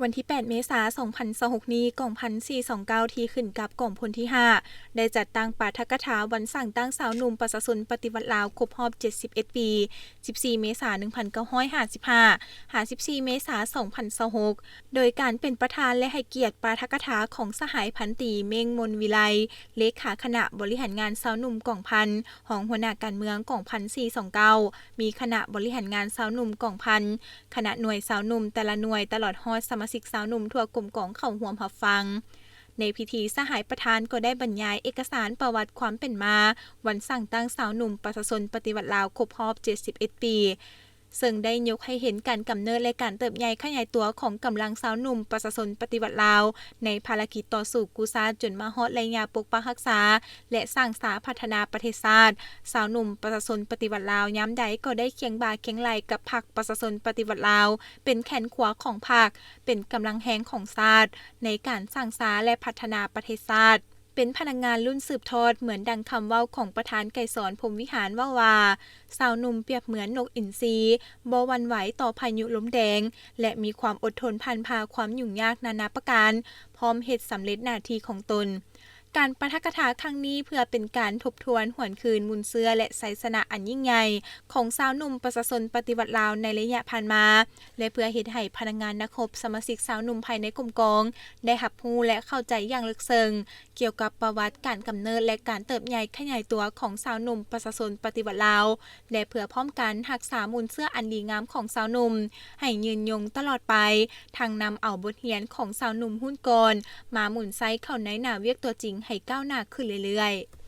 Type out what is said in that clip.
วันที่ 8 เมษายน 2026 นี้กองพัน429ที่ขึ้นกับกองพลที่ 5 ได้จัดตั้งปาฐกถาวันสั่งตั้งสาวหนุ่มประชาชนปฏิวัติลาวครบรอบ 71 ปี 14 เมษายน 1955 54 เมษายน 2026 โดยการเป็นประธานและให้เกียรติปาฐกถาของสหายพันตรีเม้งมนวิไลเลขาคณะบริหารงานสาวหนุ่มกองพันของหัวหน้าการเมืองกองพัน429มีคณะบริหารงานสาวหนุ่มกองพันคณะหน่วยสาวหนุ่มแต่ละหน่วยตลอดฮอดสมาชิกสาวหนุ่มทั่วกลุ่มกองเข้าร่วมรับฟังในพิธีสหายประธานก็ได้บรรยายเอกสารประวัติความเป็นมาวันสั่งตั้งสาวหนุ่มประชาชนปฏิวัติลาวครบรอบ 71 ปีซึ่งได้ยกให้เห็นการกำเนิดและการเติบใหญ่ขยายตัวของกำลังสาวหนุ่มประชาชนปฏิวัติลาวในภารกิจต่อสู้กู้ชาติจนมาฮอดระยะปกปักรักษาและสร้างสาพัฒนาประเทศชาติสาวหนุ่มประชาชนปฏิวัติลาวยามใดก็ได้เคียงบ่าเคียงไหลกับพรรคประชาชนปฏิวัติลาวเป็นแขนขวาของพรรคเป็นกำลังแรงของชาติในการสร้างสาและพัฒนาประเทศชาติเป็นพนักงานรุ่นสืบทอดเหมือนดังคำเว้าของประธานไกรสอนพรหมวิหารว่าสาวหนุ่มเปรียบเหมือนนกอินทรีบ่หวั่นไหวต่อพายุลมแดงและมีความอดทนผ่านพาความยุ่งยากนานาประการพร้อมเฮ็ดสำเร็จหน้าที่ของตนการปาฐกถาครั้งนี้เพื่อเป็นการทบทวนหวนคืนมุนเสื้อและไสสนะอันยิ่งใหญ่ของสาวหนุ่มประชาชนปฏิวัติลาวในระยะผ่านมาและเพื่อเฮ็ดให้พนักงานนักรบสมาชิกสาวหนุ่มภายในกลุ่มกองได้รับรู้และเข้าใจอย่างลึกซึ้งเกี่ยวกับประวัติการกำเนิดและการเติบใหญ่ขยายตัวของสาวหนุ่มประชาชนปฏิวัติลาวและเพื่อพร้อมกันรักษามุนเสื้ออันดีงามของสาวหนุ่มให้ยืนยงตลอดไปทางนำเอาบทเรียนของสาวหนุ่มรุ่นก่อนมาหมุนใช้เข้าในหน้าเวียกตัวจริงให้ก้าวหน้าขึ้นเรื่อยๆ